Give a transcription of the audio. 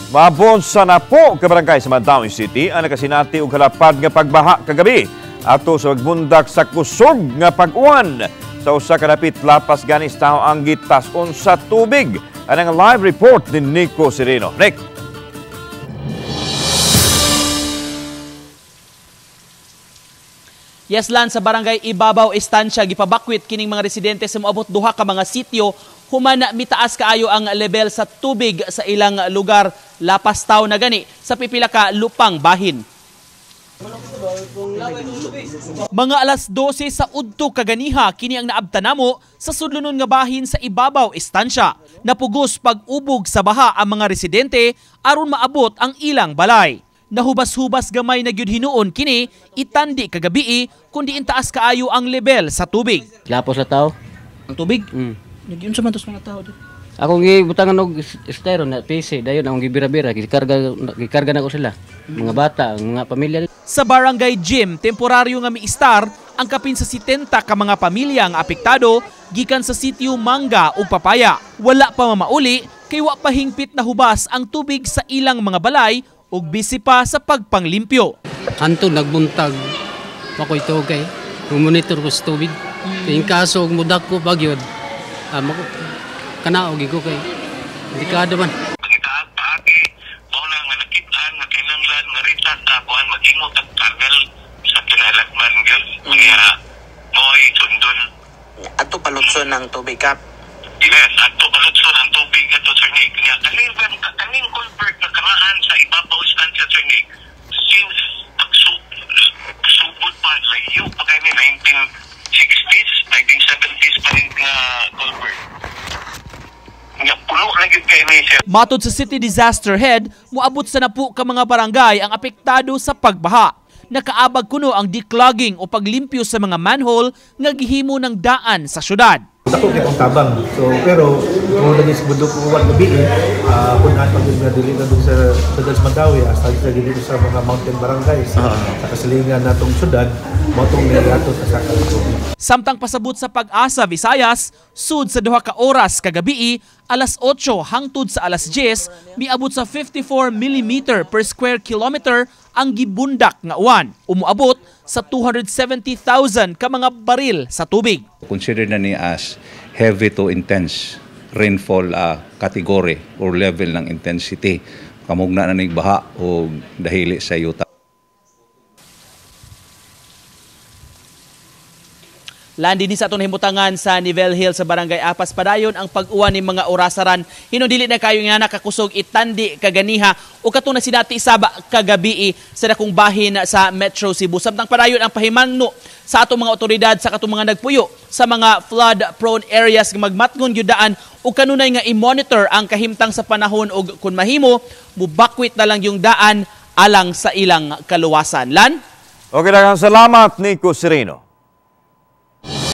Mabonsa na po ka barangay sa Mandaue City ang nakasinati og halapad nga pagbaha kagabi ato sa pagbundak sa kusog nga pag-uwan. Sa usa ka dapit lapas ganis taho ang gitas-on sa tubig. Anang live report ni Nico Sereno. Nick. Yes, Lan, sa barangay Ibabaw Estancia gipabakwit kining mga residente sa moabot duha ka mga sitio human mitaas kaayo ang level sa tubig sa ilang lugar lapas taw na gani sa pipila ka lupang bahin. Mga alas 12 sa udto kaganiha kini ang naabtan namo sa sudlunon nga bahin sa Ibabaw Estancia. Napugos pag-ubog sa baha ang mga residente aron maabot ang ilang balay. Nahubas-hubas gamay na gyud hinuon kini itandi kagabi kundi intaas kaayo ang level sa tubig. Lapos sa tao. Ang tubig? Nagyun sa mantos mga tao dito. Akong gibutangan og styro na PC dayon akong gibira-bira gikarga na ko sila. Mga bata, mga pamilya. Sa barangay gym, temporaryo nga miistar ang kapin sa 70 ka mga pamilya ang apektado gikan sa sitio Manga ug Papaya. Wala pa mamauli kay wa pa hingpit na hubas ang tubig sa ilang mga balay ug busy pa sa pagpanglimpyo. Anto nagbuntag makoy to kay monitor ko sa tubig. Kay kaso og mudak ko bagyod. Kana og ko kay delikado man. Pagitaag paagi mo na nga nakit-an nga kinahanglan nga rita sa kuan magingog ang tunnel sa kinalagman gyud. Kaya moy sundon. Ato palutson ng tubig kap. Yes, ato palutson ang tubig ato sa Nick. Kaya kaning culvert na karaan sa Ibabaw Estancia sa Nick since pagsubot pa layo pa kay 1960s, 1970s pa rin nga culvert. Matod sa City Disaster Head, muabot sa napu ka mga barangay ang apektado sa pagbaha. Nakaabag kuno ang declogging o paglimpyo sa mga manhole nga gihimo ng daan sa syudad. Ako kay tabang. So pero mo na is bundok ko wala gabi kun pag dili na dun sa Mandaue hasta sa dito sa mga mountain barangays sa kasilingan natong syudad mo tong niadto sa sakal. Samtang pasabot sa Pag-asa Visayas, sud sa duha ka oras kagabi, alas 8 hangtod sa alas 10, miabot sa 54 mm per square kilometer ang gibundak nga uwan. Umuabot sa 270,000 ka mga baril sa tubig. Consider na ni as heavy to intense rainfall category or level ng intensity. Kamugna na ning baha o dahili sa yuta. Landi ni sa atong himutangan sa Nivel Hill sa Barangay Apas padayon ang pag-uwan ni mga orasaran. Hinudili na kayo nga nakakusog itandi kaganiha o katong na sinati isaba kagabi sa dakong bahin sa Metro Cebu. Samtang padayon ang pahimangno sa atong mga otoridad sa katong mga nagpuyo sa mga flood-prone areas nga magmatngon gyud daan o kanunay nga i-monitor ang kahimtang sa panahon o kung mahimo mubakwit na lang yung daan alang sa ilang kaluwasan. Lan? Okay, daghang salamat Nico Sereno.